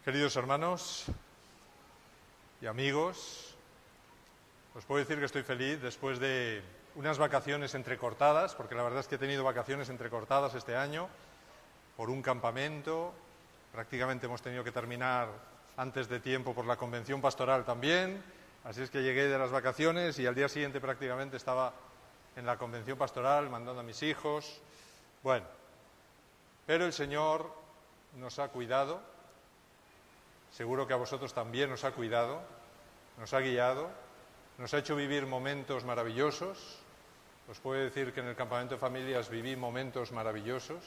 Queridos hermanos y amigos, os puedo decir que estoy feliz después de unas vacaciones entrecortadas, porque la verdad es que he tenido vacaciones entrecortadas este año por un campamento, prácticamente hemos tenido que terminar antes de tiempo por la convención pastoral también, así es que llegué de las vacaciones y al día siguiente prácticamente estaba en la convención pastoral mandando a mis hijos. Bueno, pero el Señor nos ha cuidado. Seguro que a vosotros también nos ha cuidado, nos ha guiado, nos ha hecho vivir momentos maravillosos. Os puedo decir que en el campamento de familias viví momentos maravillosos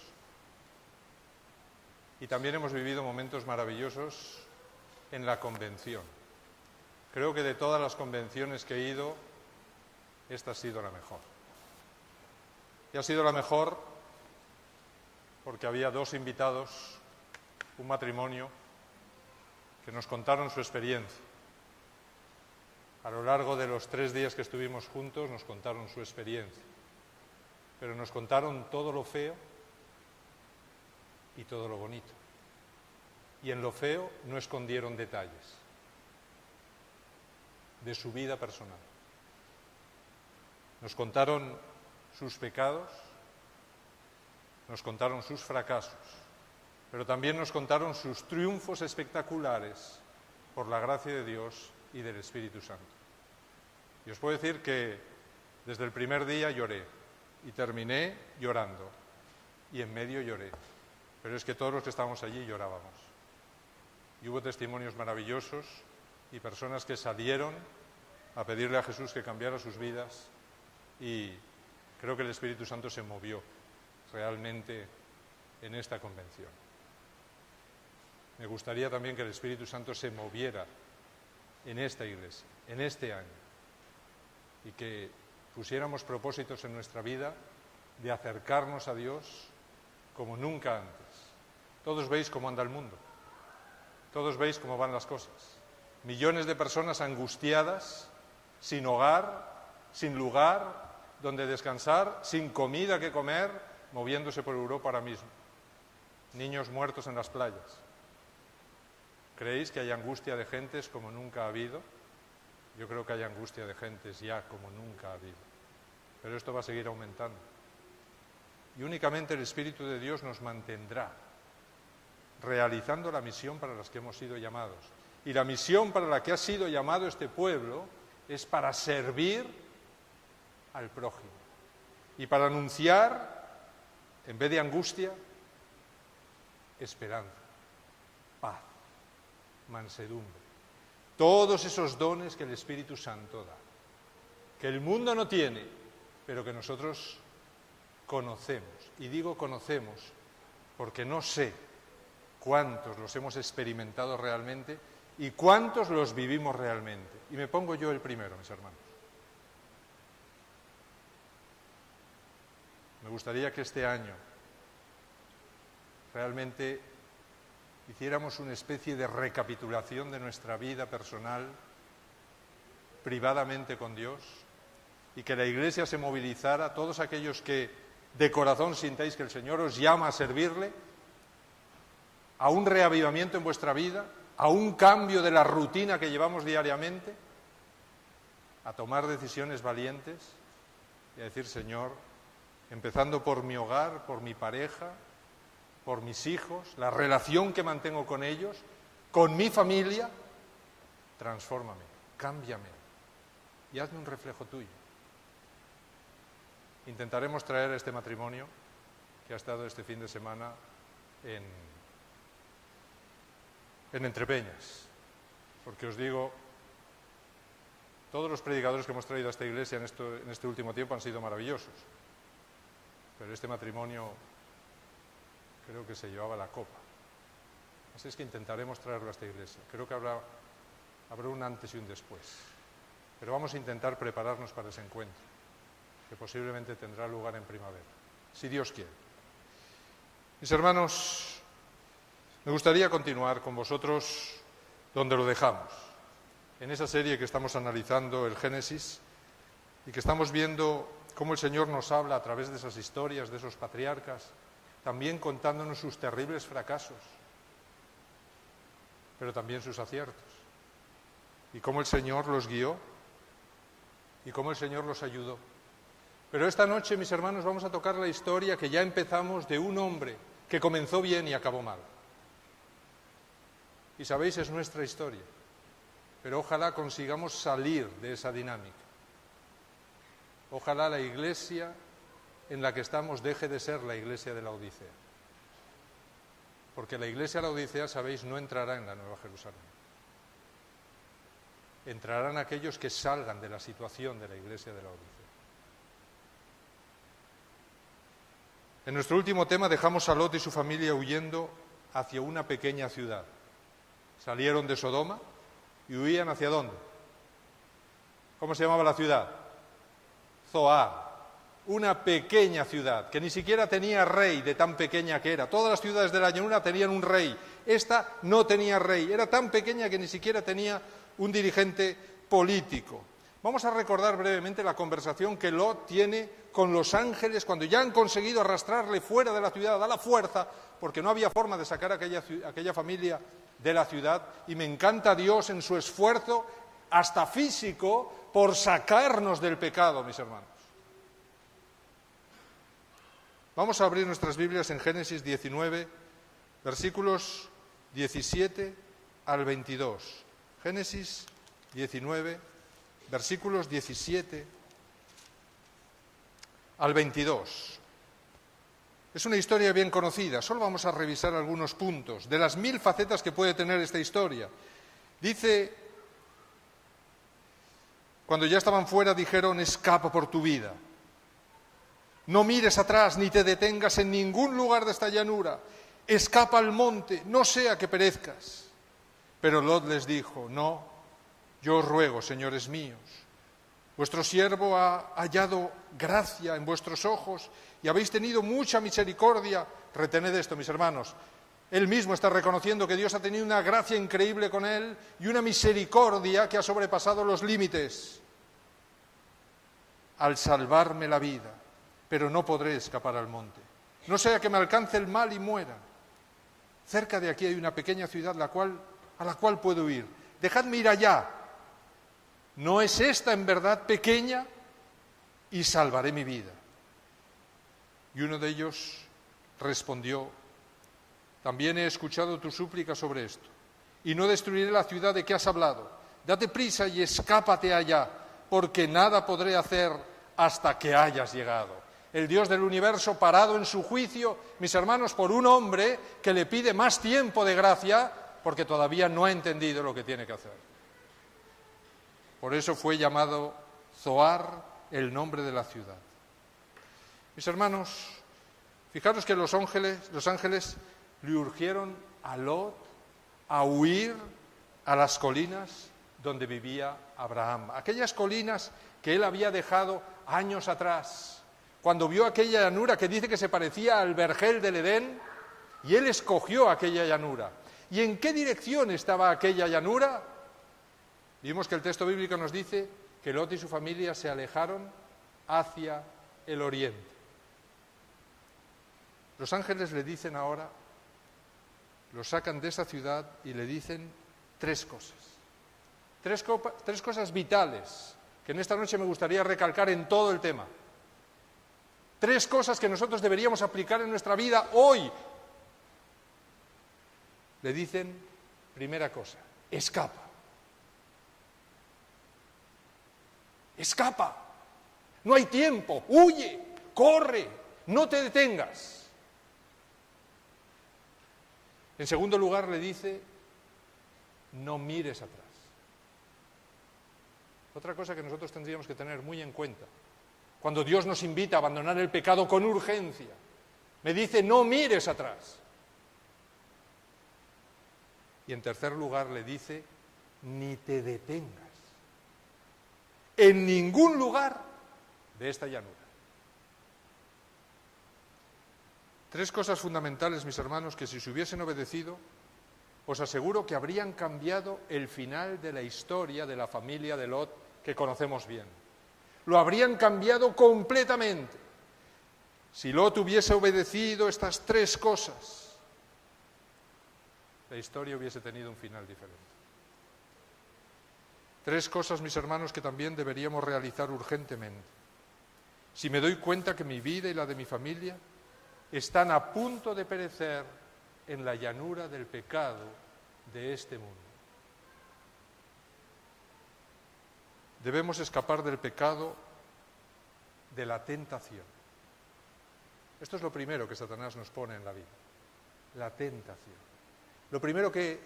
y también hemos vivido momentos maravillosos en la convención. Creo que de todas las convenciones que he ido, esta ha sido la mejor. Y ha sido la mejor porque había dos invitados, un matrimonio, que nos contaron su experiencia. A lo largo de los 3 días que estuvimos juntos nos contaron su experiencia, pero nos contaron todo lo feo y todo lo bonito. Y en lo feo no escondieron detalles de su vida personal. Nos contaron sus pecados, nos contaron sus fracasos, pero también nos contaron sus triunfos espectaculares por la gracia de Dios y del Espíritu Santo. Y os puedo decir que desde el primer día lloré y terminé llorando y en medio lloré, pero es que todos los que estábamos allí llorábamos. Y hubo testimonios maravillosos y personas que salieron a pedirle a Jesús que cambiara sus vidas y creo que el Espíritu Santo se movió realmente en esta convención. Me gustaría también que el Espíritu Santo se moviera en esta iglesia, en este año, y que pusiéramos propósitos en nuestra vida de acercarnos a Dios como nunca antes. Todos veis cómo anda el mundo, todos veis cómo van las cosas. Millones de personas angustiadas, sin hogar, sin lugar donde descansar, sin comida que comer, moviéndose por Europa ahora mismo. Niños muertos en las playas. ¿Creéis que hay angustia de gentes como nunca ha habido? Yo creo que hay angustia de gentes ya como nunca ha habido. Pero esto va a seguir aumentando. Y únicamente el Espíritu de Dios nos mantendrá realizando la misión para la que hemos sido llamados. Y la misión para la que ha sido llamado este pueblo es para servir al prójimo. Y para anunciar, en vez de angustia, esperanza, paz, mansedumbre, todos esos dones que el Espíritu Santo da, que el mundo no tiene, pero que nosotros conocemos. Y digo conocemos porque no sé cuántos los hemos experimentado realmente y cuántos los vivimos realmente. Y me pongo yo el primero, mis hermanos. Me gustaría que este año realmente hiciéramos una especie de recapitulación de nuestra vida personal, privadamente con Dios, y que la Iglesia se movilizara, todos aquellos que de corazón sintáis que el Señor os llama a servirle, a un reavivamiento en vuestra vida, a un cambio de la rutina que llevamos diariamente, a tomar decisiones valientes y a decir, Señor, empezando por mi hogar, por mi pareja, por mis hijos, la relación que mantengo con ellos, con mi familia, transfórmame, cámbiame y hazme un reflejo tuyo. Intentaremos traer a este matrimonio que ha estado este fin de semana en Entrepeñas, porque os digo, todos los predicadores que hemos traído a esta iglesia en este último tiempo han sido maravillosos, pero este matrimonio creo que se llevaba la copa. Así es que intentaremos traerlo a esta iglesia. Creo que habrá un antes y un después. Pero vamos a intentar prepararnos para ese encuentro, que posiblemente tendrá lugar en primavera, si Dios quiere. Mis hermanos, me gustaría continuar con vosotros donde lo dejamos, en esa serie que estamos analizando, el Génesis, y que estamos viendo cómo el Señor nos habla a través de esas historias, de esos patriarcas, también contándonos sus terribles fracasos. pero también sus aciertos. Y cómo el Señor los guió y cómo el Señor los ayudó. Pero esta noche, mis hermanos, vamos a tocar la historia que ya empezamos de un hombre que comenzó bien y acabó mal. Y sabéis, es nuestra historia. Pero ojalá consigamos salir de esa dinámica. Ojalá la iglesia en la que estamos deje de ser la iglesia de la Odisea. Porque la iglesia de la Odisea, sabéis, no entrará en la Nueva Jerusalén. Entrarán aquellos que salgan de la situación de la iglesia de la Odisea. En nuestro último tema dejamos a Lot y su familia huyendo hacia una pequeña ciudad. Salieron de Sodoma y huían ¿hacia dónde? ¿Cómo se llamaba la ciudad? Zoar. Una pequeña ciudad que ni siquiera tenía rey de tan pequeña que era. Todas las ciudades de la llanura tenían un rey. Esta no tenía rey. Era tan pequeña que ni siquiera tenía un dirigente político. Vamos a recordar brevemente la conversación que Lot tiene con los ángeles cuando ya han conseguido arrastrarle fuera de la ciudad a la fuerza, porque no había forma de sacar a aquella familia de la ciudad, y me encanta Dios en su esfuerzo, hasta físico, por sacarnos del pecado, mis hermanos. Vamos a abrir nuestras Biblias en Génesis 19, versículos 17 al 22. Génesis 19, versículos 17 al 22. Es una historia bien conocida, solo vamos a revisar algunos puntos de las 1000 facetas que puede tener esta historia. Dice, cuando ya estaban fuera dijeron, escapa por tu vida. No mires atrás ni te detengas en ningún lugar de esta llanura. Escapa al monte, no sea que perezcas. Pero Lot les dijo, no, yo os ruego, señores míos, vuestro siervo ha hallado gracia en vuestros ojos y habéis tenido mucha misericordia. Retened esto, mis hermanos. Él mismo está reconociendo que Dios ha tenido una gracia increíble con él y una misericordia que ha sobrepasado los límites al salvarme la vida. Pero no podré escapar al monte. No sea que me alcance el mal y muera. Cerca de aquí hay una pequeña ciudad a la cual puedo ir. Dejadme ir allá. ¿No es esta en verdad pequeña? Y salvaré mi vida. Y uno de ellos respondió, también he escuchado tu súplica sobre esto, y no destruiré la ciudad de que has hablado. Date prisa y escápate allá, porque nada podré hacer hasta que hayas llegado. El Dios del universo parado en su juicio, mis hermanos, por un hombre que le pide más tiempo de gracia, porque todavía no ha entendido lo que tiene que hacer. Por eso fue llamado Zoar el nombre de la ciudad. Mis hermanos, fijaros que los ángeles le urgieron a Lot a huir a las colinas donde vivía Abraham. Aquellas colinas que él había dejado años atrás, cuando vio aquella llanura que dice que se parecía al vergel del Edén, y él escogió aquella llanura. ¿Y en qué dirección estaba aquella llanura? Vimos que el texto bíblico nos dice que Lot y su familia se alejaron hacia el oriente. Los ángeles le dicen ahora, lo sacan de esa ciudad y le dicen 3 cosas. 3 cosas vitales que en esta noche me gustaría recalcar en todo el tema. 3 cosas que nosotros deberíamos aplicar en nuestra vida hoy. Le dicen, primera cosa, escapa. Escapa. No hay tiempo. Huye, corre, no te detengas. En segundo lugar le dice, no mires atrás. Otra cosa que nosotros tendríamos que tener muy en cuenta, cuando Dios nos invita a abandonar el pecado con urgencia, me dice, no mires atrás. Y en tercer lugar le dice, ni te detengas en ningún lugar de esta llanura. 3 cosas fundamentales, mis hermanos, que si se hubiesen obedecido, os aseguro que habrían cambiado el final de la historia de la familia de Lot que conocemos bien. Lo habrían cambiado completamente. Si Lot hubiese obedecido estas 3 cosas, la historia hubiese tenido un final diferente. 3 cosas, mis hermanos, que también deberíamos realizar urgentemente. Si me doy cuenta que mi vida y la de mi familia están a punto de perecer en la llanura del pecado de este mundo. Debemos escapar del pecado, de la tentación. Esto es lo primero que Satanás nos pone en la vida, la tentación. Lo primero que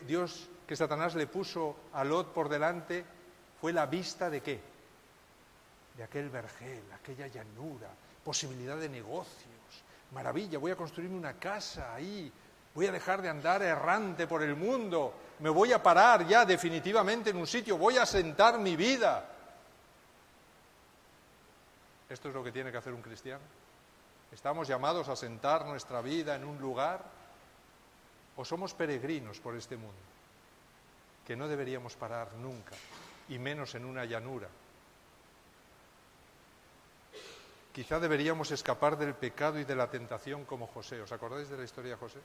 Satanás le puso a Lot por delante fue la vista de ¿qué? De aquel vergel, aquella llanura, posibilidad de negocios. Maravilla, voy a construirme una casa ahí, voy a dejar de andar errante por el mundo, me voy a parar ya definitivamente en un sitio, voy a asentar mi vida. ¿Esto es lo que tiene que hacer un cristiano? ¿Estamos llamados a asentar nuestra vida en un lugar? ¿O somos peregrinos por este mundo? Que no deberíamos parar nunca, y menos en una llanura. Quizá deberíamos escapar del pecado y de la tentación como José. ¿Os acordáis de la historia de José?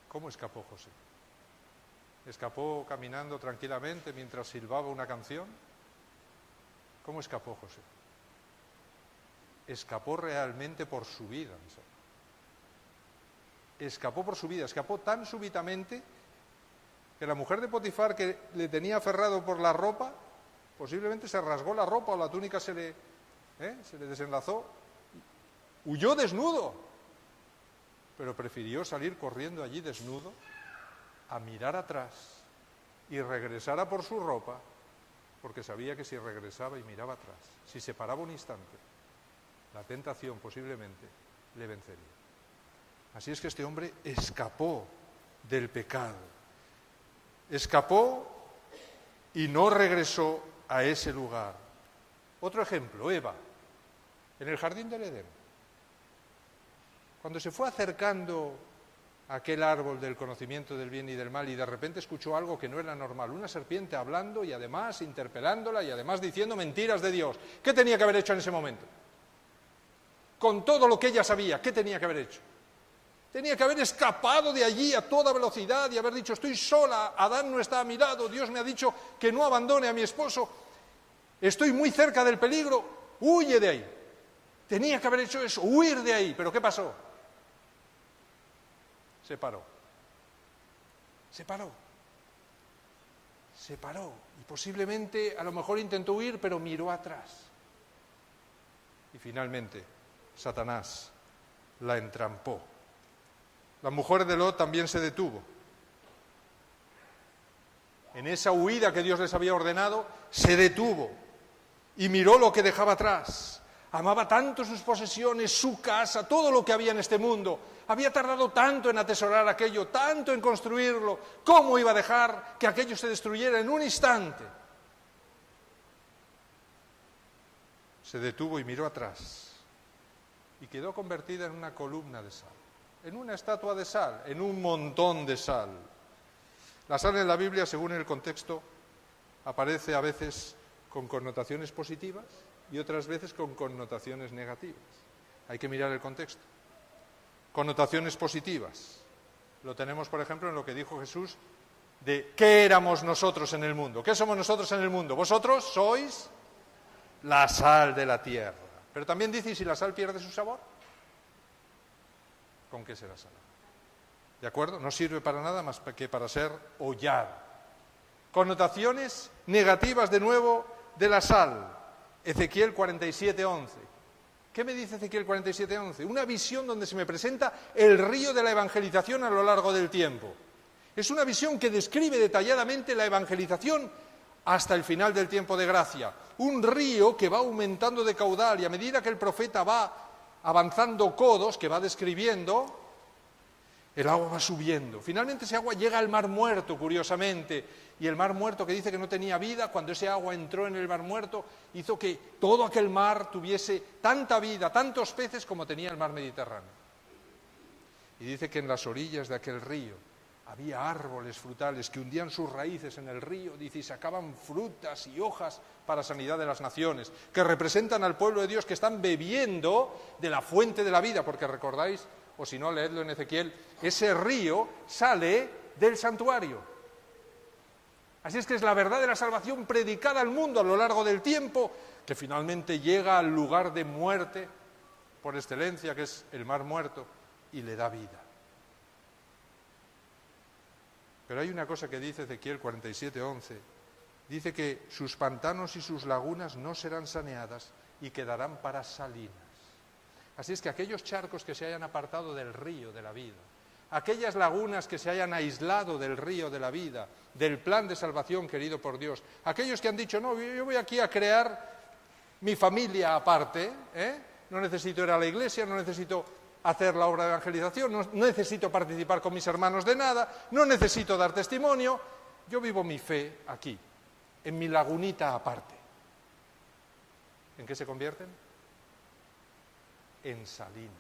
¿Cómo escapó José? ¿Escapó caminando tranquilamente mientras silbaba una canción? ¿Cómo escapó José? Escapó realmente por su vida. Escapó por su vida, escapó tan súbitamente que la mujer de Potifar, que le tenía aferrado por la ropa, posiblemente se rasgó la ropa o la túnica se le desenlazó, huyó desnudo, pero prefirió salir corriendo allí desnudo a mirar atrás y regresar a por su ropa, porque sabía que si regresaba y miraba atrás, si se paraba un instante, la tentación posiblemente le vencería. Así es que este hombre escapó del pecado, escapó y no regresó a ese lugar. Otro ejemplo, Eva, en el jardín del Edén. Cuando se fue acercando a aquel árbol del conocimiento del bien y del mal y de repente escuchó algo que no era normal, una serpiente hablando y además interpelándola y además diciendo mentiras de Dios. ¿Qué tenía que haber hecho en ese momento? Con todo lo que ella sabía, ¿qué tenía que haber hecho? Tenía que haber escapado de allí a toda velocidad y haber dicho, estoy sola, Adán no está a mi lado, Dios me ha dicho que no abandone a mi esposo, estoy muy cerca del peligro, huye de ahí. Tenía que haber hecho eso, huir de ahí. ¿Pero qué pasó? Se paró. Y posiblemente, a lo mejor intentó huir, pero miró atrás. Y finalmente, Satanás la entrampó. La mujer de Lot también se detuvo. En esa huida que Dios les había ordenado, se detuvo y miró lo que dejaba atrás. Amaba tanto sus posesiones, su casa, todo lo que había en este mundo. Había tardado tanto en atesorar aquello, tanto en construirlo. ¿Cómo iba a dejar que aquello se destruyera en un instante? Se detuvo y miró atrás. Y quedó convertida en una columna de sal, en una estatua de sal, en un montón de sal. La sal en la Biblia, según el contexto, aparece a veces con connotaciones positivas y otras veces con connotaciones negativas. Hay que mirar el contexto. Connotaciones positivas. Lo tenemos, por ejemplo, en lo que dijo Jesús de ¿qué éramos nosotros en el mundo? ¿Qué somos nosotros en el mundo? Vosotros sois la sal de la tierra. Pero también dice, ¿y si la sal pierde su sabor? ¿Con qué será salada? ¿De acuerdo? No sirve para nada más que para ser hollada. Connotaciones negativas de nuevo de la sal. Ezequiel 47:11. ¿Qué me dice Ezequiel 47:11? Una visión donde se me presenta el río de la evangelización a lo largo del tiempo. Es una visión que describe detalladamente la evangelización hasta el final del tiempo de gracia. Un río que va aumentando de caudal y a medida que el profeta va avanzando codos, que va describiendo, el agua va subiendo. Finalmente ese agua llega al Mar Muerto, curiosamente, y el Mar Muerto, que dice que no tenía vida, cuando ese agua entró en el Mar Muerto, hizo que todo aquel mar tuviese tanta vida, tantos peces como tenía el Mar Mediterráneo. Y dice que en las orillas de aquel río había árboles frutales que hundían sus raíces en el río, dice, y sacaban frutas y hojas para sanidad de las naciones, que representan al pueblo de Dios, que están bebiendo de la fuente de la vida, porque recordáis, o si no, leedlo en Ezequiel, ese río sale del santuario. Así es que es la verdad de la salvación predicada al mundo a lo largo del tiempo, que finalmente llega al lugar de muerte por excelencia, que es el Mar Muerto, y le da vida. Pero hay una cosa que dice Ezequiel 47:11. Dice que sus pantanos y sus lagunas no serán saneadas y quedarán para salinas. Así es que aquellos charcos que se hayan apartado del río de la vida, aquellas lagunas que se hayan aislado del río de la vida, del plan de salvación querido por Dios, aquellos que han dicho, no, yo voy aquí a crear mi familia aparte, no necesito ir a la iglesia, no necesito hacer la obra de evangelización, no necesito participar con mis hermanos de nada, no necesito dar testimonio, yo vivo mi fe aquí, en mi lagunita aparte. ¿En qué se convierten? En salinas.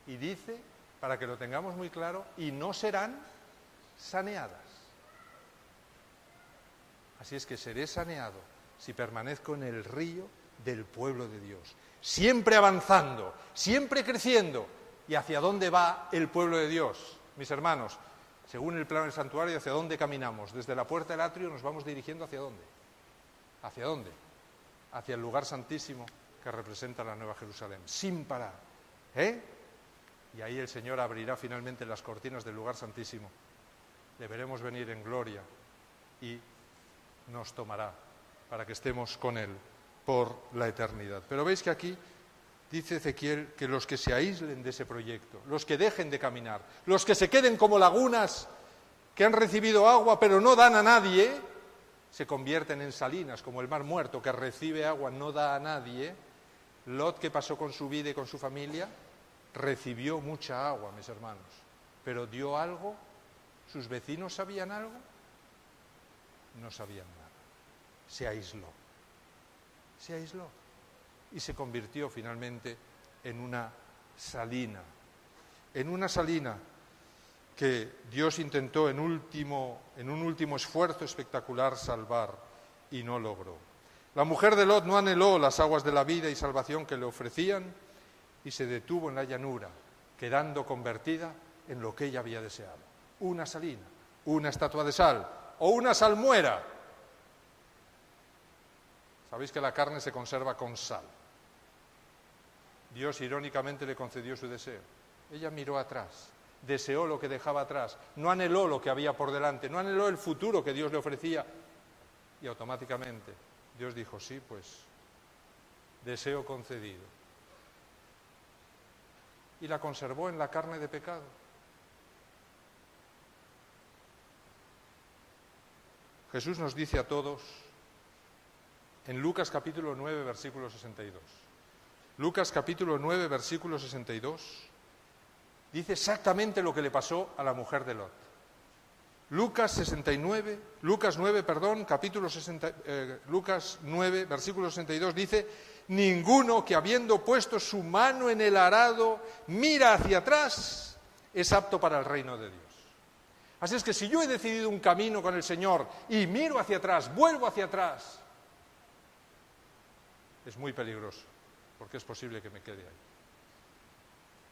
Y dice, para que lo tengamos muy claro, y no serán saneadas. Así es que seré saneado si permanezco en el río del pueblo de Dios, siempre avanzando, siempre creciendo. ¿Y hacia dónde va el pueblo de Dios, mis hermanos? Según el plan del santuario, ¿hacia dónde caminamos? Desde la puerta del atrio nos vamos dirigiendo ¿hacia dónde? ¿Hacia dónde? Hacia el lugar santísimo que representa la Nueva Jerusalén, sin parar. Y ahí el Señor abrirá finalmente las cortinas del lugar santísimo. Le veremos venir en gloria y nos tomará para que estemos con Él por la eternidad. Pero veis que aquí dice Ezequiel que los que se aíslen de ese proyecto, los que dejen de caminar, los que se queden como lagunas que han recibido agua pero no dan a nadie, se convierten en salinas, como el Mar Muerto que recibe agua, no da a nadie. Lot, que pasó con su vida y con su familia, recibió mucha agua, mis hermanos, pero dio algo. ¿Sus vecinos sabían algo? No sabían nada. Se aisló y se convirtió finalmente en una salina que Dios intentó en un último esfuerzo espectacular salvar y no logró. La mujer de Lot no anheló las aguas de la vida y salvación que le ofrecían y se detuvo en la llanura, quedando convertida en lo que ella había deseado: una salina, una estatua de sal o una salmuera. Sabéis que la carne se conserva con sal. Dios irónicamente le concedió su deseo. Ella miró atrás, deseó lo que dejaba atrás, no anheló lo que había por delante, no anheló el futuro que Dios le ofrecía, y automáticamente Dios dijo, sí, pues, deseo concedido. Y la conservó en la carne de pecado. Jesús nos dice a todos, en Lucas capítulo 9, versículo 62. Lucas capítulo 9, versículo 62, dice exactamente lo que le pasó a la mujer de Lot. Lucas 9, versículo 62 dice, ninguno que habiendo puesto su mano en el arado mira hacia atrás es apto para el reino de Dios. Así es que si yo he decidido un camino con el Señor y miro hacia atrás, vuelvo hacia atrás, es muy peligroso, porque es posible que me quede ahí.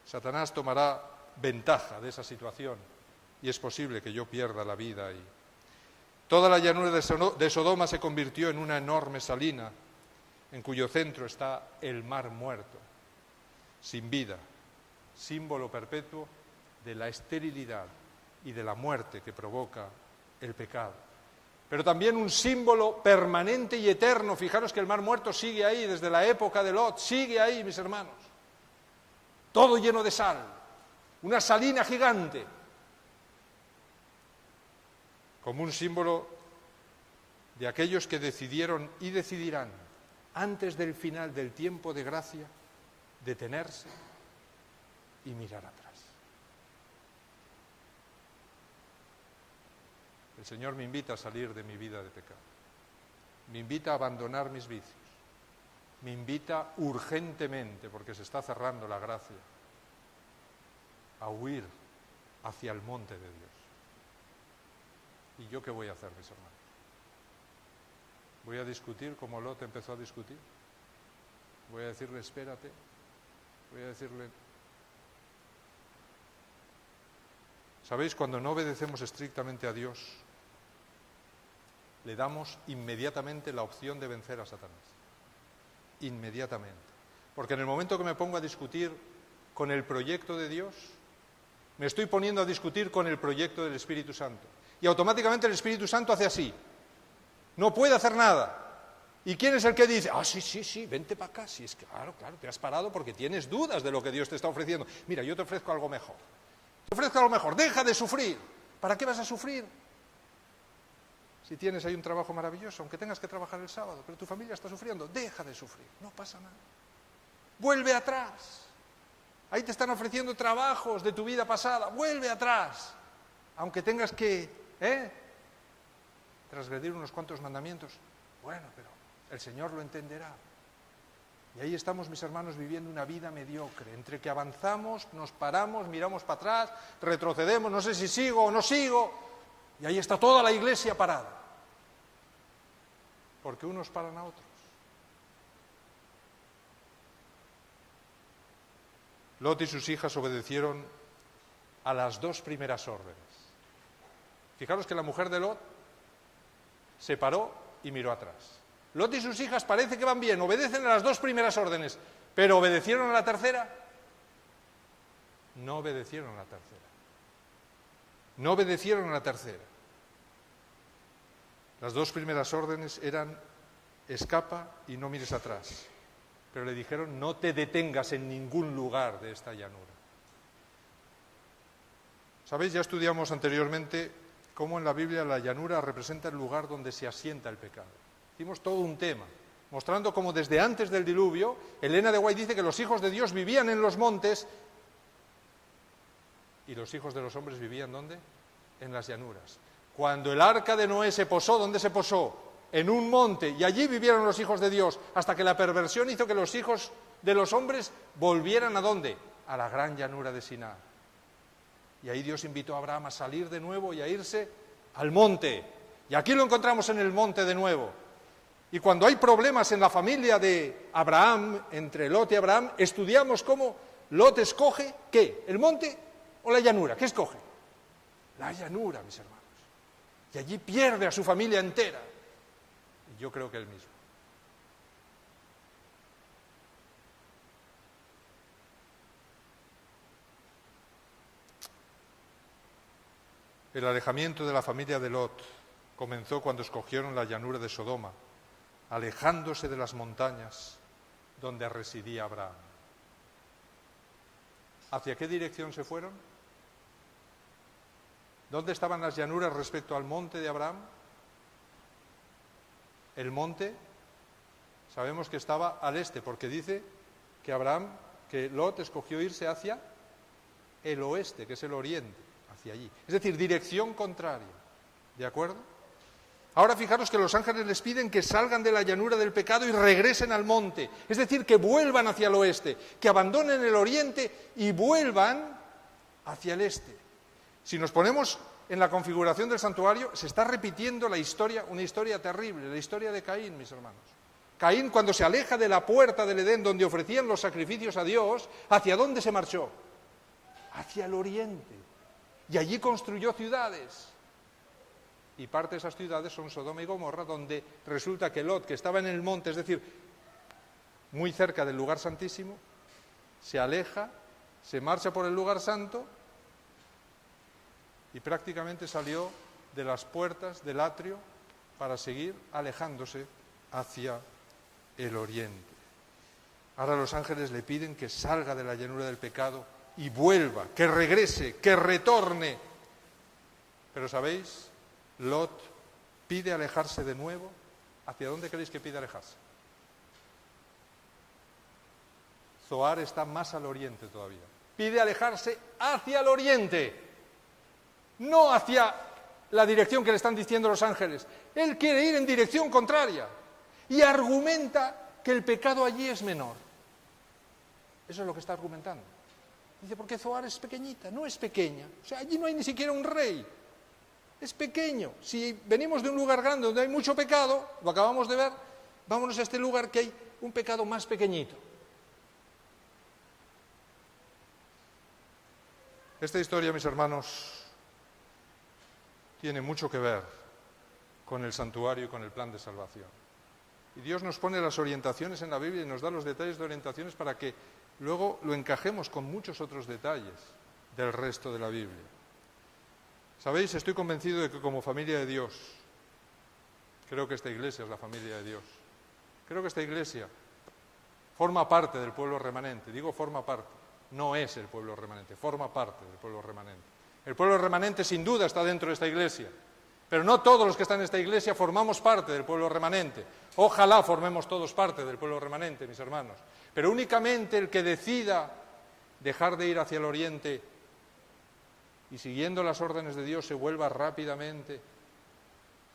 Satanás tomará ventaja de esa situación y es posible que yo pierda la vida ahí. Toda la llanura de Sodoma se convirtió en una enorme salina, en cuyo centro está el Mar Muerto, sin vida, símbolo perpetuo de la esterilidad y de la muerte que provoca el pecado. Pero también un símbolo permanente y eterno. Fijaros que el Mar Muerto sigue ahí desde la época de Lot, sigue ahí, mis hermanos. Todo lleno de sal, una salina gigante, como un símbolo de aquellos que decidieron y decidirán, antes del final del tiempo de gracia, detenerse y mirar atrás. El Señor me invita a salir de mi vida de pecado, me invita a abandonar mis vicios, me invita urgentemente, porque se está cerrando la gracia, a huir hacia el monte de Dios. ¿Y yo qué voy a hacer, mis hermanos? ¿Voy a discutir como Lot empezó a discutir? ¿Voy a decirle, espérate? ¿Voy a decirle... ¿Sabéis? Cuando no obedecemos estrictamente a Dios, le damos inmediatamente la opción de vencer a Satanás. Inmediatamente. Porque en el momento que me pongo a discutir con el proyecto de Dios, me estoy poniendo a discutir con el proyecto del Espíritu Santo. Y automáticamente el Espíritu Santo hace así. No puede hacer nada. ¿Y quién es el que dice? Sí, vente para acá. Sí, es que, claro, te has parado porque tienes dudas de lo que Dios te está ofreciendo. Mira, yo te ofrezco algo mejor. Te ofrezco algo mejor. Deja de sufrir. ¿Para qué vas a sufrir? Si tienes ahí un trabajo maravilloso, aunque tengas que trabajar el sábado, pero tu familia está sufriendo, deja de sufrir. No pasa nada. Vuelve atrás. Ahí te están ofreciendo trabajos de tu vida pasada. Vuelve atrás. Aunque tengas que transgredir unos cuantos mandamientos. Bueno, pero el Señor lo entenderá. Y ahí estamos, mis hermanos, viviendo una vida mediocre, entre que avanzamos, nos paramos, miramos para atrás, retrocedemos, no sé si sigo o no sigo, y ahí está toda la iglesia parada. Porque unos paran a otros. Lot y sus hijas obedecieron a las 2 primeras órdenes. Fijaros que la mujer de Lot se paró y miró atrás. Lot y sus hijas parece que van bien, obedecen a las 2 primeras órdenes, pero ¿obedecieron a la tercera? No obedecieron a la tercera. No obedecieron a la tercera. Las 2 primeras órdenes eran escapa y no mires atrás. Pero le dijeron, no te detengas en ningún lugar de esta llanura. ¿Sabéis? Ya estudiamos anteriormente cómo en la Biblia la llanura representa el lugar donde se asienta el pecado. Hicimos todo un tema, mostrando cómo desde antes del diluvio, Elena de White dice que los hijos de Dios vivían en los montes y los hijos de los hombres vivían ¿dónde? En las llanuras. Cuando el arca de Noé se posó, ¿dónde se posó? En un monte, y allí vivieron los hijos de Dios, hasta que la perversión hizo que los hijos de los hombres volvieran ¿a dónde? A la gran llanura de Siná. Y ahí Dios invitó a Abraham a salir de nuevo y a irse al monte. Y aquí lo encontramos en el monte de nuevo. Y cuando hay problemas en la familia de Abraham, entre Lot y Abraham, estudiamos cómo Lot escoge, ¿qué? ¿El monte o la llanura? ¿Qué escoge? La llanura, mis hermanos. Y allí pierde a su familia entera. Y yo creo que él mismo. El alejamiento de la familia de Lot comenzó cuando escogieron la llanura de Sodoma, alejándose de las montañas donde residía Abraham. ¿Hacia qué dirección se fueron? ¿Dónde estaban las llanuras respecto al monte de Abraham? El monte, sabemos que estaba al este, porque dice que Lot escogió irse hacia el oeste, que es el oriente, hacia allí. Es decir, dirección contraria. ¿De acuerdo? Ahora fijaros que los ángeles les piden que salgan de la llanura del pecado y regresen al monte. Es decir, que vuelvan hacia el oeste, que abandonen el oriente y vuelvan hacia el este. Si nos ponemos en la configuración del santuario, se está repitiendo la historia, una historia terrible, la historia de Caín, mis hermanos. Caín, cuando se aleja de la puerta del Edén, donde ofrecían los sacrificios a Dios, ¿hacia dónde se marchó? Hacia el oriente. Y allí construyó ciudades. Y parte de esas ciudades son Sodoma y Gomorra, donde resulta que Lot, que estaba en el monte, es decir, muy cerca del lugar santísimo, se aleja, se marcha por el lugar santo y prácticamente salió de las puertas del atrio para seguir alejándose hacia el oriente. Ahora los ángeles le piden que salga de la llanura del pecado y vuelva, que regrese, que retorne. Pero ¿sabéis? Lot pide alejarse de nuevo. ¿Hacia dónde creéis que pide alejarse? Zoar está más al oriente todavía. Pide alejarse hacia el oriente, no hacia la dirección que le están diciendo los ángeles. Él quiere ir en dirección contraria y argumenta que el pecado allí es menor. Eso es lo que está argumentando. Dice, porque Zoar es pequeñita, no es pequeña. O sea, allí no hay ni siquiera un rey. Es pequeño. Si venimos de un lugar grande donde hay mucho pecado, lo acabamos de ver, vámonos a este lugar que hay un pecado más pequeñito. Esta historia, mis hermanos, tiene mucho que ver con el santuario y con el plan de salvación. Y Dios nos pone las orientaciones en la Biblia y nos da los detalles de orientaciones para que luego lo encajemos con muchos otros detalles del resto de la Biblia. ¿Sabéis? Estoy convencido de que como familia de Dios, creo que esta iglesia es la familia de Dios. Creo que esta iglesia forma parte del pueblo remanente. Digo forma parte, no es el pueblo remanente, forma parte del pueblo remanente. El pueblo remanente sin duda está dentro de esta iglesia, pero no todos los que están en esta iglesia formamos parte del pueblo remanente. Ojalá formemos todos parte del pueblo remanente, mis hermanos. Pero únicamente el que decida dejar de ir hacia el oriente y siguiendo las órdenes de Dios se vuelva rápidamente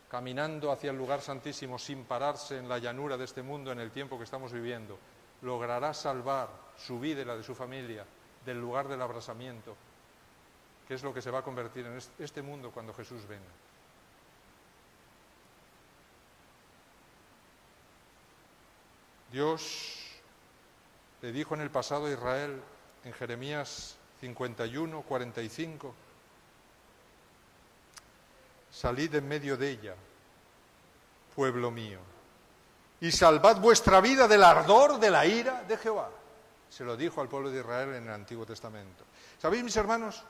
caminando hacia el lugar santísimo sin pararse en la llanura de este mundo en el tiempo que estamos viviendo, logrará salvar su vida y la de su familia del lugar del abrasamiento, que es lo que se va a convertir en este mundo cuando Jesús venga. Dios le dijo en el pasado a Israel, en Jeremías 51, 45, salid en medio de ella, pueblo mío, y salvad vuestra vida del ardor de la ira de Jehová. Se lo dijo al pueblo de Israel en el Antiguo Testamento. ¿Sabéis, mis hermanos?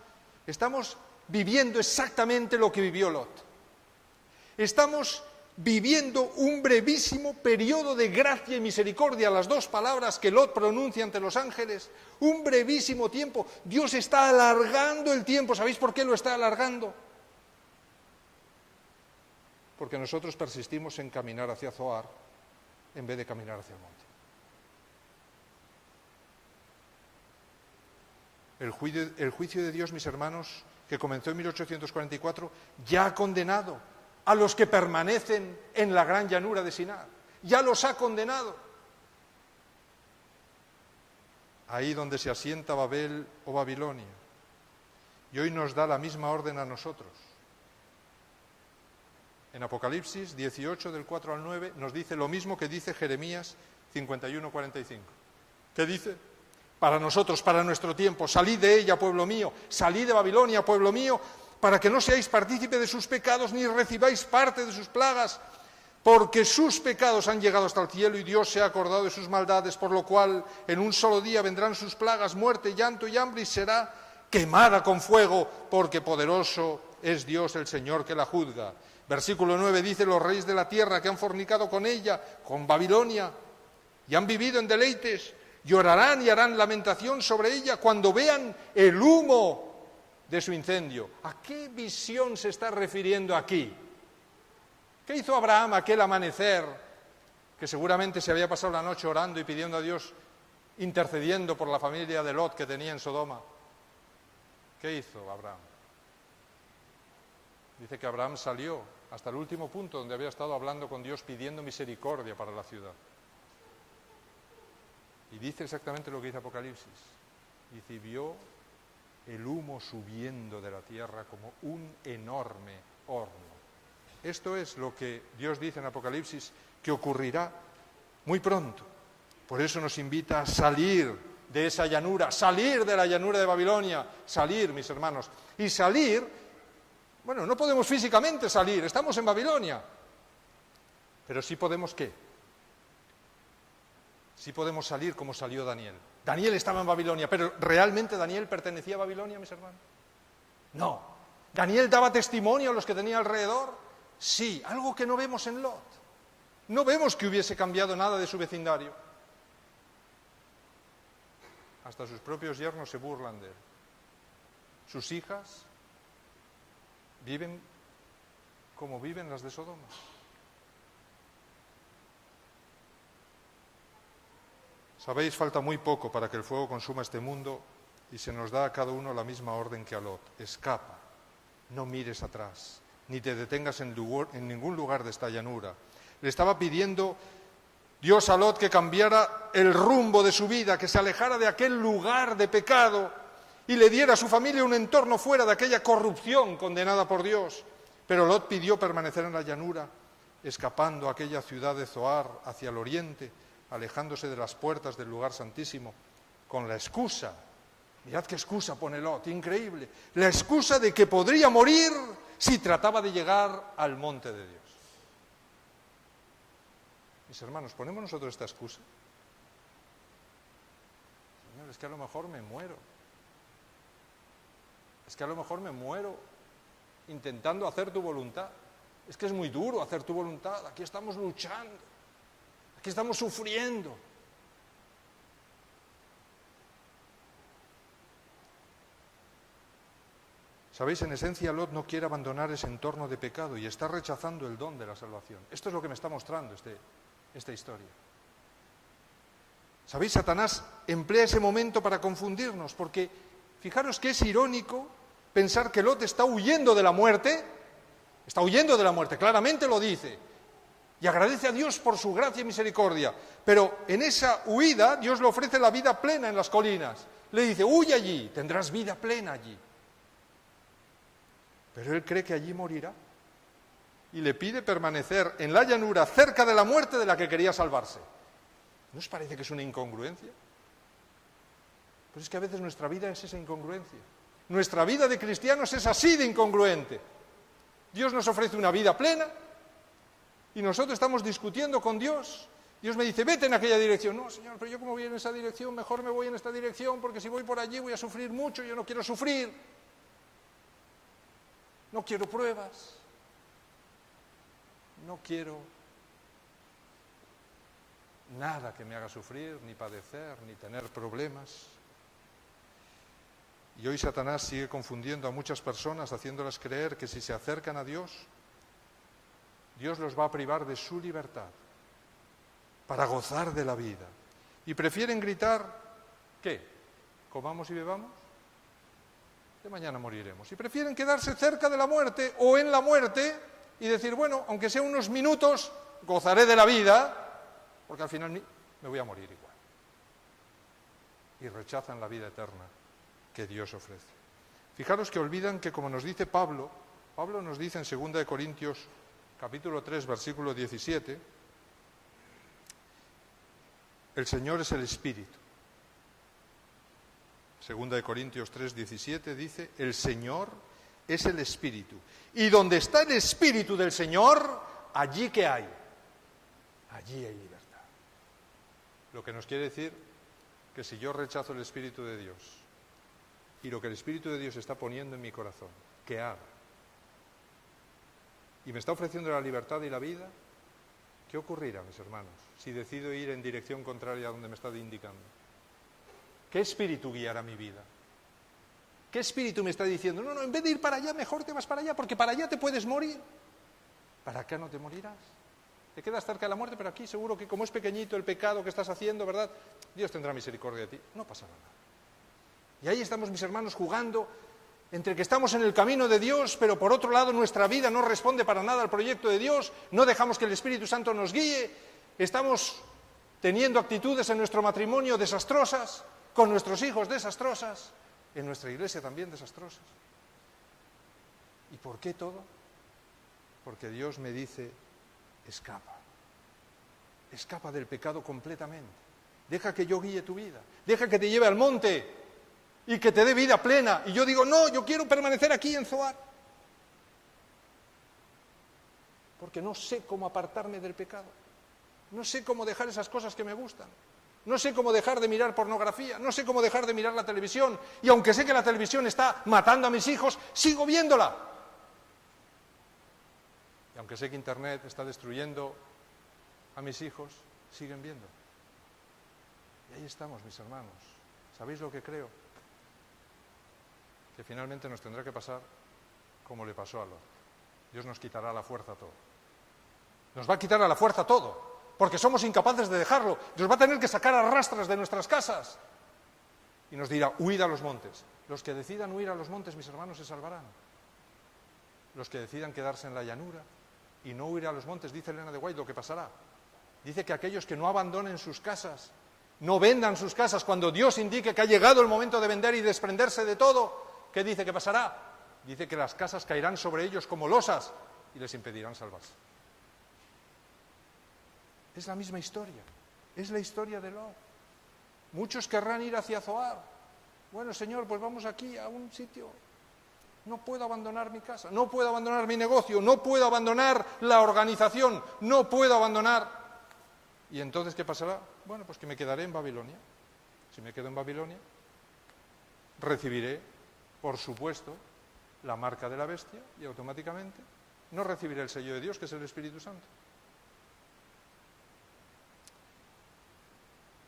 Estamos viviendo exactamente lo que vivió Lot. Estamos viviendo un brevísimo periodo de gracia y misericordia, las dos palabras que Lot pronuncia ante los ángeles, un brevísimo tiempo. Dios está alargando el tiempo. ¿Sabéis por qué lo está alargando? Porque nosotros persistimos en caminar hacia Zoar en vez de caminar hacia el monte. El juicio de Dios, mis hermanos, que comenzó en 1844, ya ha condenado a los que permanecen en la gran llanura de Sinar. Ya los ha condenado. Ahí donde se asienta Babel o Babilonia. Y hoy nos da la misma orden a nosotros. En Apocalipsis 18, del 4 al 9, nos dice lo mismo que dice Jeremías 51, 45. ¿Qué dice? Para nosotros, para nuestro tiempo, salid de ella, pueblo mío, salid de Babilonia, pueblo mío, para que no seáis partícipe de sus pecados, ni recibáis parte de sus plagas, porque sus pecados han llegado hasta el cielo y Dios se ha acordado de sus maldades, por lo cual en un solo día vendrán sus plagas, muerte, llanto y hambre, y será quemada con fuego, porque poderoso es Dios el Señor que la juzga. Versículo 9 dice, los reyes de la tierra que han fornicado con ella, con Babilonia, y han vivido en deleites, llorarán y harán lamentación sobre ella cuando vean el humo de su incendio. ¿A qué visión se está refiriendo aquí? ¿Qué hizo Abraham aquel amanecer, que seguramente se había pasado la noche orando y pidiendo a Dios, intercediendo por la familia de Lot que tenía en Sodoma? ¿Qué hizo Abraham? Dice que Abraham salió hasta el último punto donde había estado hablando con Dios pidiendo misericordia para la ciudad. Y dice exactamente lo que dice Apocalipsis. Dice, y vio el humo subiendo de la tierra como un enorme horno. Esto es lo que Dios dice en Apocalipsis que ocurrirá muy pronto. Por eso nos invita a salir de esa llanura, salir de la llanura de Babilonia, salir, mis hermanos. Y salir, bueno, no podemos físicamente salir, estamos en Babilonia, pero sí podemos, ¿qué? Sí podemos salir como salió Daniel. Daniel estaba en Babilonia, pero ¿realmente Daniel pertenecía a Babilonia, mis hermanos? No. ¿Daniel daba testimonio a los que tenía alrededor? Sí, algo que no vemos en Lot. No vemos que hubiese cambiado nada de su vecindario. Hasta sus propios yernos se burlan de él. Sus hijas viven como viven las de Sodoma. Sabéis, falta muy poco para que el fuego consuma este mundo y se nos da a cada uno la misma orden que a Lot. Escapa, no mires atrás, ni te detengas en ningún lugar de esta llanura. Le estaba pidiendo Dios a Lot que cambiara el rumbo de su vida, que se alejara de aquel lugar de pecado y le diera a su familia un entorno fuera de aquella corrupción condenada por Dios. Pero Lot pidió permanecer en la llanura, escapando a aquella ciudad de Zoar hacia el oriente, alejándose de las puertas del lugar santísimo, con la excusa, mirad qué excusa pone Lot, increíble, la excusa de que podría morir si trataba de llegar al monte de Dios. Mis hermanos, ¿ponemos nosotros esta excusa? Señor, es que a lo mejor me muero. Es que a lo mejor me muero intentando hacer tu voluntad. Es que es muy duro hacer tu voluntad. Aquí estamos luchando. Aquí estamos sufriendo. Sabéis, en esencia Lot no quiere abandonar ese entorno de pecado y está rechazando el don de la salvación. Esto es lo que me está mostrando esta historia. ¿Sabéis? Satanás emplea ese momento para confundirnos, porque fijaros que es irónico pensar que Lot está huyendo de la muerte, claramente lo dice, y agradece a Dios por su gracia y misericordia, pero en esa huida Dios le ofrece la vida plena en las colinas. Le dice, huye allí, tendrás vida plena allí. Pero él cree que allí morirá y le pide permanecer en la llanura cerca de la muerte de la que quería salvarse. ¿No os parece que es una incongruencia? Pues es que a veces nuestra vida es esa incongruencia. Nuestra vida de cristianos es así de incongruente. Dios nos ofrece una vida plena y nosotros estamos discutiendo con Dios. Dios me dice, vete en aquella dirección. No, Señor, pero yo como voy en esa dirección, mejor me voy en esta dirección, porque si voy por allí voy a sufrir mucho, yo no quiero sufrir. No quiero pruebas, no quiero nada que me haga sufrir, ni padecer, ni tener problemas. Y hoy Satanás sigue confundiendo a muchas personas, haciéndolas creer que si se acercan a Dios, Dios los va a privar de su libertad para gozar de la vida. Y prefieren gritar, ¿qué? ¿Comamos y bebamos? De mañana moriremos. Y prefieren quedarse cerca de la muerte o en la muerte y decir, bueno, aunque sea unos minutos, gozaré de la vida, porque al final me voy a morir igual. Y rechazan la vida eterna que Dios ofrece. Fijaros que olvidan que, como nos dice Pablo nos dice en 2 Corintios capítulo 3, versículo 17, el Señor es el Espíritu. 2 Corintios 3, 17 dice, el Señor es el Espíritu. Y donde está el Espíritu del Señor, allí ¿qué hay? Allí hay libertad. Lo que nos quiere decir que si yo rechazo el Espíritu de Dios y lo que el Espíritu de Dios está poniendo en mi corazón, que haga, y me está ofreciendo la libertad y la vida, ¿qué ocurrirá, mis hermanos, si decido ir en dirección contraria a donde me está indicando? ¿Qué espíritu guiará mi vida? ¿Qué espíritu me está diciendo, no, en vez de ir para allá, mejor te vas para allá, porque para allá te puedes morir? ¿Para acá no te morirás? Te quedas cerca de la muerte, pero aquí seguro que como es pequeñito el pecado que estás haciendo, ¿verdad? Dios tendrá misericordia de ti. No pasará nada. Y ahí estamos, mis hermanos, jugando entre que estamos en el camino de Dios, pero por otro lado nuestra vida no responde para nada al proyecto de Dios, no dejamos que el Espíritu Santo nos guíe, estamos teniendo actitudes en nuestro matrimonio desastrosas, con nuestros hijos desastrosas, en nuestra iglesia también desastrosas. ¿Y por qué todo? Porque Dios me dice, escapa del pecado completamente, deja que yo guíe tu vida, deja que te lleve al monte y que te dé vida plena. Y yo digo, no, yo quiero permanecer aquí en Zoar, porque no sé cómo apartarme del pecado, no sé cómo dejar esas cosas que me gustan. No sé cómo dejar de mirar pornografía, no sé cómo dejar de mirar la televisión, y aunque sé que la televisión está matando a mis hijos, sigo viéndola. Y aunque sé que Internet está destruyendo a mis hijos, siguen viendo. Y ahí estamos, mis hermanos. ¿Sabéis lo que creo? Que finalmente nos tendrá que pasar como le pasó a Lot. Dios nos quitará a la fuerza todo. Nos va a quitar a la fuerza todo, porque somos incapaces de dejarlo. Nos va a tener que sacar a rastras de nuestras casas. Y nos dirá, huid a los montes. Los que decidan huir a los montes, mis hermanos, se salvarán. Los que decidan quedarse en la llanura y no huir a los montes, dice Elena de White, lo que pasará. Dice que aquellos que no abandonen sus casas, no vendan sus casas, cuando Dios indique que ha llegado el momento de vender y desprenderse de todo, ¿qué dice que pasará? Dice que las casas caerán sobre ellos como losas y les impedirán salvarse. Es la misma historia, es la historia de Lot. Muchos querrán ir hacia Zoar. Bueno, Señor, pues vamos aquí a un sitio No puedo abandonar mi casa, no puedo abandonar mi negocio, no puedo abandonar la organización, no puedo abandonar. ¿Y entonces qué pasará? Bueno, pues que me quedaré en Babilonia. Si me quedo en Babilonia, recibiré, por supuesto, la marca de la bestia y automáticamente no recibiré el sello de Dios, que es el Espíritu Santo.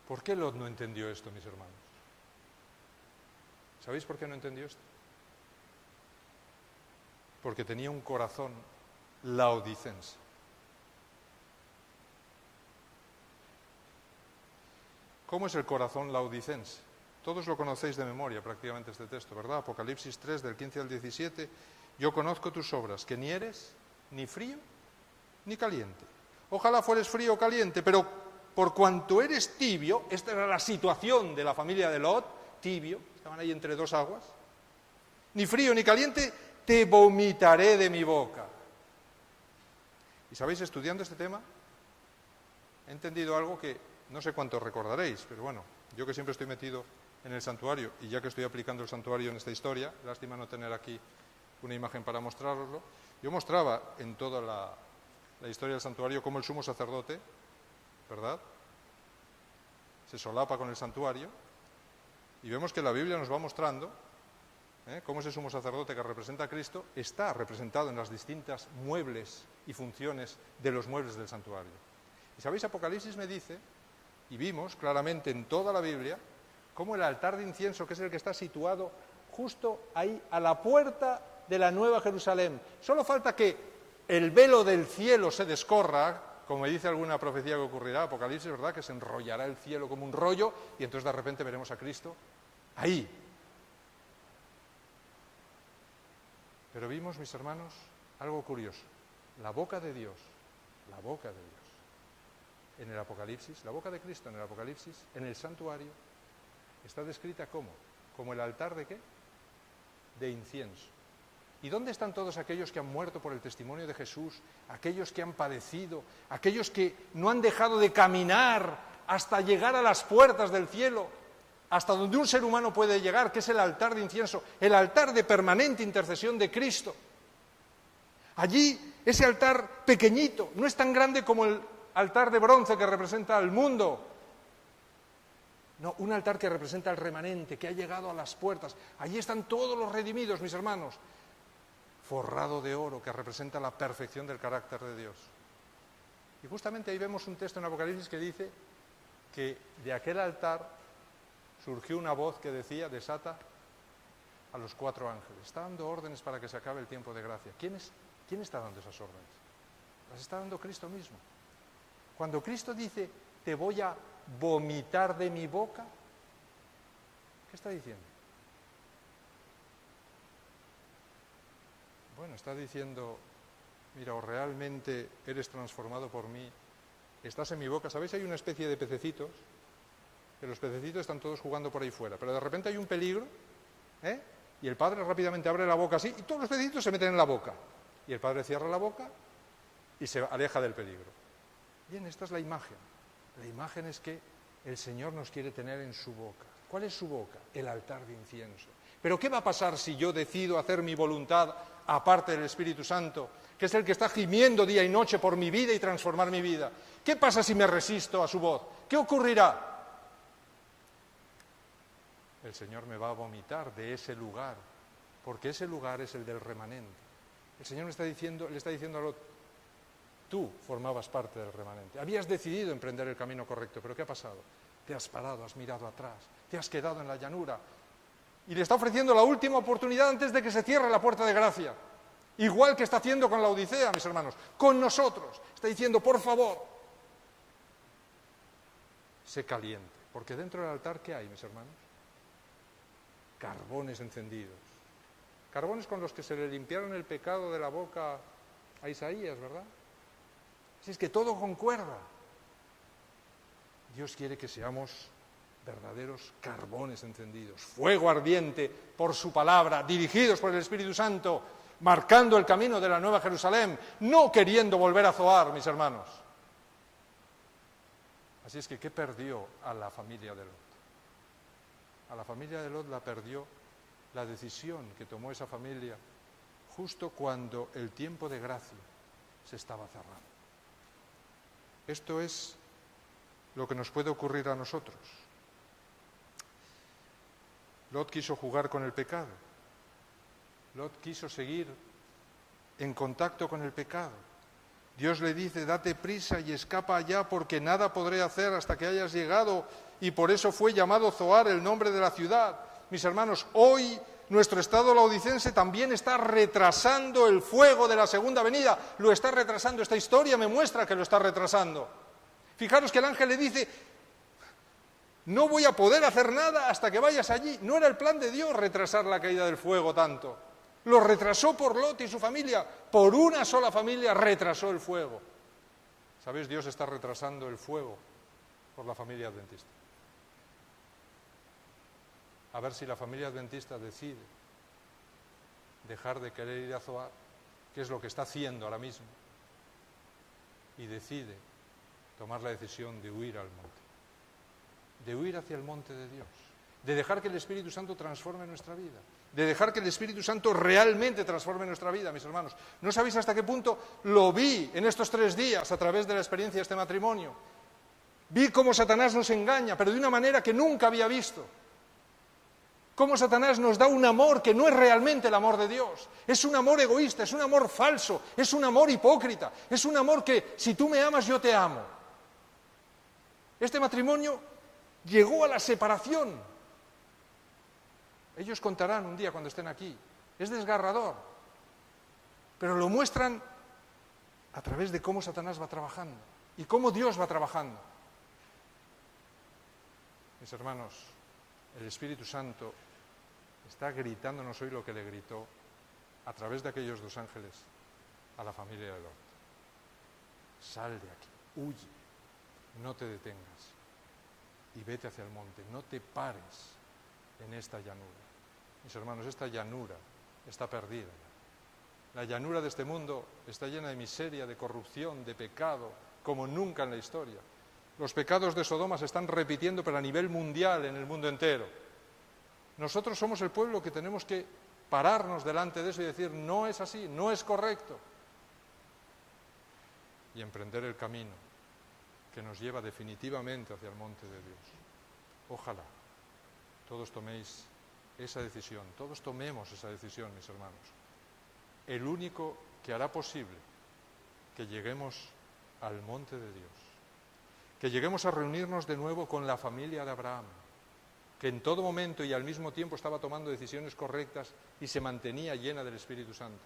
¿Por qué Lot no entendió esto, mis hermanos? ¿Sabéis por qué no entendió esto? Porque tenía un corazón laodicense. ¿Cómo es el corazón laodicense? Todos lo conocéis de memoria prácticamente este texto, ¿verdad? Apocalipsis 3, del 15 al 17. Yo conozco tus obras, que ni eres ni frío ni caliente. Ojalá fueres frío o caliente, pero por cuanto eres tibio, esta era la situación de la familia de Lot, tibio, estaban ahí entre dos aguas, ni frío ni caliente, te vomitaré de mi boca. Y sabéis, estudiando este tema, he entendido algo que no sé cuánto recordaréis, pero bueno, yo que siempre estoy metido en el santuario, y ya que estoy aplicando el santuario en esta historia, lástima no tener aquí una imagen para mostraroslo, yo mostraba en toda la historia del santuario cómo el sumo sacerdote, ¿verdad?, se solapa con el santuario, y vemos que la Biblia nos va mostrando cómo ese sumo sacerdote que representa a Cristo está representado en las distintas muebles y funciones de los muebles del santuario. Y sabéis, Apocalipsis me dice, y vimos claramente en toda la Biblia, cómo el altar de incienso, que es el que está situado justo ahí a la puerta de la Nueva Jerusalén, solo falta que el velo del cielo se descorra, como dice alguna profecía que ocurrirá, Apocalipsis, ¿verdad?, que se enrollará el cielo como un rollo, y entonces de repente veremos a Cristo ahí. Pero vimos, mis hermanos, algo curioso. La boca de Dios, en el Apocalipsis, la boca de Cristo en el Apocalipsis, en el santuario, está descrita como el altar de ¿qué? De incienso. ¿Y dónde están todos aquellos que han muerto por el testimonio de Jesús, aquellos que han padecido, aquellos que no han dejado de caminar hasta llegar a las puertas del cielo, hasta donde un ser humano puede llegar, que es el altar de incienso, el altar de permanente intercesión de Cristo? Allí, ese altar pequeñito, no es tan grande como el altar de bronce que representa al mundo. No, un altar que representa al remanente, que ha llegado a las puertas. Allí están todos los redimidos, mis hermanos, forrado de oro, que representa la perfección del carácter de Dios. Y justamente ahí vemos un texto en Apocalipsis que dice que de aquel altar surgió una voz que decía, desata a los 4 ángeles. Está dando órdenes para que se acabe el tiempo de gracia. ¿Quién está dando esas órdenes? Las está dando Cristo mismo. Cuando Cristo dice, te voy a vomitar de mi boca, ¿qué está diciendo? Bueno, está diciendo, mira, o realmente eres transformado por mí, estás en mi boca. ¿Sabéis? Hay una especie de pececitos, que los pececitos están todos jugando por ahí fuera, pero de repente hay un peligro, y el padre rápidamente abre la boca así, y todos los pececitos se meten en la boca. Y el padre cierra la boca y se aleja del peligro. Bien, esta es la imagen. La imagen es que el Señor nos quiere tener en su boca. ¿Cuál es su boca? El altar de incienso. Pero ¿qué va a pasar si yo decido hacer mi voluntad aparte del Espíritu Santo, que es el que está gimiendo día y noche por mi vida y transformar mi vida? ¿Qué pasa si me resisto a su voz? ¿Qué ocurrirá? El Señor me va a vomitar de ese lugar, porque ese lugar es el del remanente. El Señor le está diciendo a Lot, tú formabas parte del remanente. Habías decidido emprender el camino correcto, pero ¿qué ha pasado? Te has parado, has mirado atrás, te has quedado en la llanura. Y le está ofreciendo la última oportunidad antes de que se cierre la puerta de gracia. Igual que está haciendo con la Odisea, mis hermanos, con nosotros. Está diciendo, por favor, sé caliente. Porque dentro del altar, ¿qué hay, mis hermanos? Carbones encendidos. Carbones con los que se le limpiaron el pecado de la boca a Isaías, ¿verdad? Si es que todo concuerda. Dios quiere que seamos verdaderos carbones encendidos, fuego ardiente por su palabra, dirigidos por el Espíritu Santo, marcando el camino de la Nueva Jerusalén, no queriendo volver a Zoar, mis hermanos. Así es que, ¿qué perdió a la familia de Lot? A la familia de Lot la perdió la decisión que tomó esa familia justo cuando el tiempo de gracia se estaba cerrando. Esto es lo que nos puede ocurrir a nosotros. Lot quiso jugar con el pecado. Lot quiso seguir en contacto con el pecado. Dios le dice, date prisa y escapa allá porque nada podré hacer hasta que hayas llegado, y por eso fue llamado Zoar el nombre de la ciudad. Mis hermanos, hoy nuestro estado laodicense también está retrasando el fuego de la segunda venida. Lo está retrasando. Esta historia me muestra que lo está retrasando. Fijaros que el ángel le dice, no voy a poder hacer nada hasta que vayas allí. No era el plan de Dios retrasar la caída del fuego tanto. Lo retrasó por Lot y su familia. Por una sola familia retrasó el fuego. ¿Sabéis? Dios está retrasando el fuego por la familia adventista. A ver si la familia adventista decide dejar de querer ir a Zoar, que es lo que está haciendo ahora mismo, y decide tomar la decisión de huir al monte, de huir hacia el monte de Dios, de dejar que el Espíritu Santo transforme nuestra vida, de dejar que el Espíritu Santo realmente transforme nuestra vida, mis hermanos. No sabéis hasta qué punto lo vi en estos 3 días a través de la experiencia de este matrimonio. Vi cómo Satanás nos engaña, pero de una manera que nunca había visto. Cómo Satanás nos da un amor que no es realmente el amor de Dios. Es un amor egoísta, es un amor falso, es un amor hipócrita, es un amor que si tú me amas, yo te amo. Este matrimonio llegó a la separación. Ellos contarán un día cuando estén aquí. Es desgarrador, pero lo muestran a través de cómo Satanás va trabajando y cómo Dios va trabajando. Mis hermanos, el Espíritu Santo está gritándonos hoy lo que le gritó a través de aquellos 2 ángeles a la familia de Lot. Sal de aquí, huye, no te detengas y vete hacia el monte, no te pares en esta llanura. Mis hermanos, esta llanura está perdida ya. La llanura de este mundo está llena de miseria, de corrupción, de pecado, como nunca en la historia. Los pecados de Sodoma se están repitiendo, pero a nivel mundial, en el mundo entero. Nosotros somos el pueblo que tenemos que pararnos delante de eso y decir, no es así, no es correcto. Y emprender el camino que nos lleva definitivamente hacia el monte de Dios. Ojalá todos toméis esa decisión, todos tomemos esa decisión, mis hermanos. El único que hará posible que lleguemos al monte de Dios, que lleguemos a reunirnos de nuevo con la familia de Abraham, que en todo momento y al mismo tiempo estaba tomando decisiones correctas y se mantenía llena del Espíritu Santo.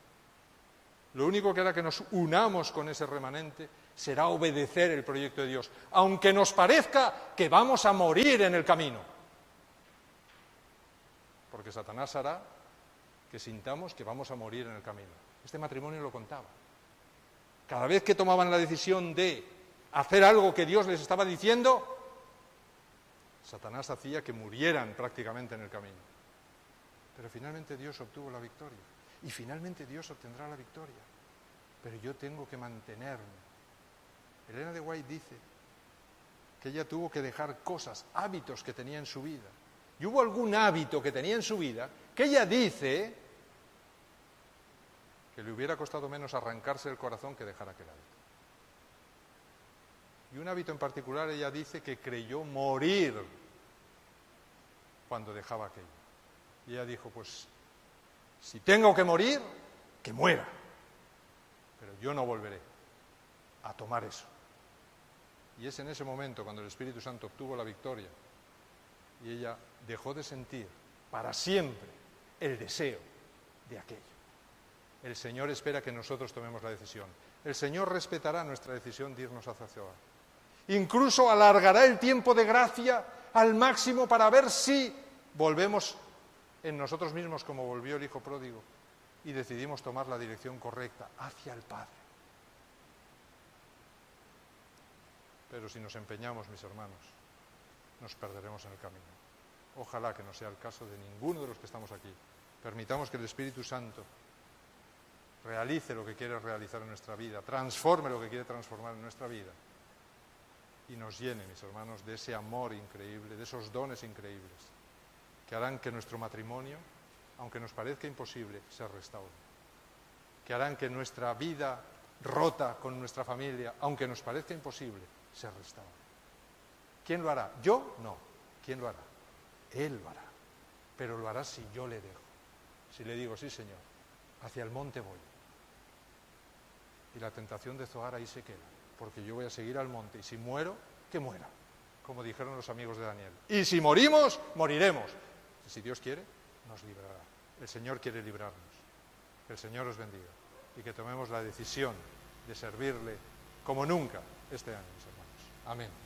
Lo único que hará que nos unamos con ese remanente será obedecer el proyecto de Dios, aunque nos parezca que vamos a morir en el camino. Porque Satanás hará que sintamos que vamos a morir en el camino. Este matrimonio lo contaba. Cada vez que tomaban la decisión de hacer algo que Dios les estaba diciendo, Satanás hacía que murieran prácticamente en el camino. Pero finalmente Dios obtuvo la victoria. Y finalmente Dios obtendrá la victoria. Pero yo tengo que mantenerme. Elena de White dice que ella tuvo que dejar cosas, hábitos que tenía en su vida. Y hubo algún hábito que tenía en su vida que ella dice que le hubiera costado menos arrancarse del corazón que dejar aquel hábito. Y un hábito en particular ella dice que creyó morir cuando dejaba aquello. Y ella dijo, pues, si tengo que morir, que muera. Pero yo no volveré a tomar eso. Y es en ese momento cuando el Espíritu Santo obtuvo la victoria y ella dejó de sentir para siempre el deseo de aquello. El Señor espera que nosotros tomemos la decisión. El Señor respetará nuestra decisión de irnos hacia Zoar. Incluso alargará el tiempo de gracia al máximo para ver si volvemos en nosotros mismos como volvió el Hijo pródigo y decidimos tomar la dirección correcta hacia el Padre. Pero si nos empeñamos, mis hermanos, nos perderemos en el camino. Ojalá que no sea el caso de ninguno de los que estamos aquí. Permitamos que el Espíritu Santo realice lo que quiere realizar en nuestra vida, transforme lo que quiere transformar en nuestra vida y nos llene, mis hermanos, de ese amor increíble, de esos dones increíbles que harán que nuestro matrimonio aunque nos parezca imposible, se restauren. Que harán que nuestra vida rota con nuestra familia, aunque nos parezca imposible, se restaure. ¿Quién lo hará? ¿Yo? No. ¿Quién lo hará? Él lo hará. Pero lo hará si yo le dejo. Si le digo, sí, Señor, hacia el monte voy. Y la tentación de Zoar ahí se queda, porque yo voy a seguir al monte, y si muero, que muera, como dijeron los amigos de Daniel. Y si morimos, moriremos. Si Dios quiere, nos librará. El Señor quiere librarnos. Que el Señor os bendiga y que tomemos la decisión de servirle como nunca este año, mis hermanos. Amén.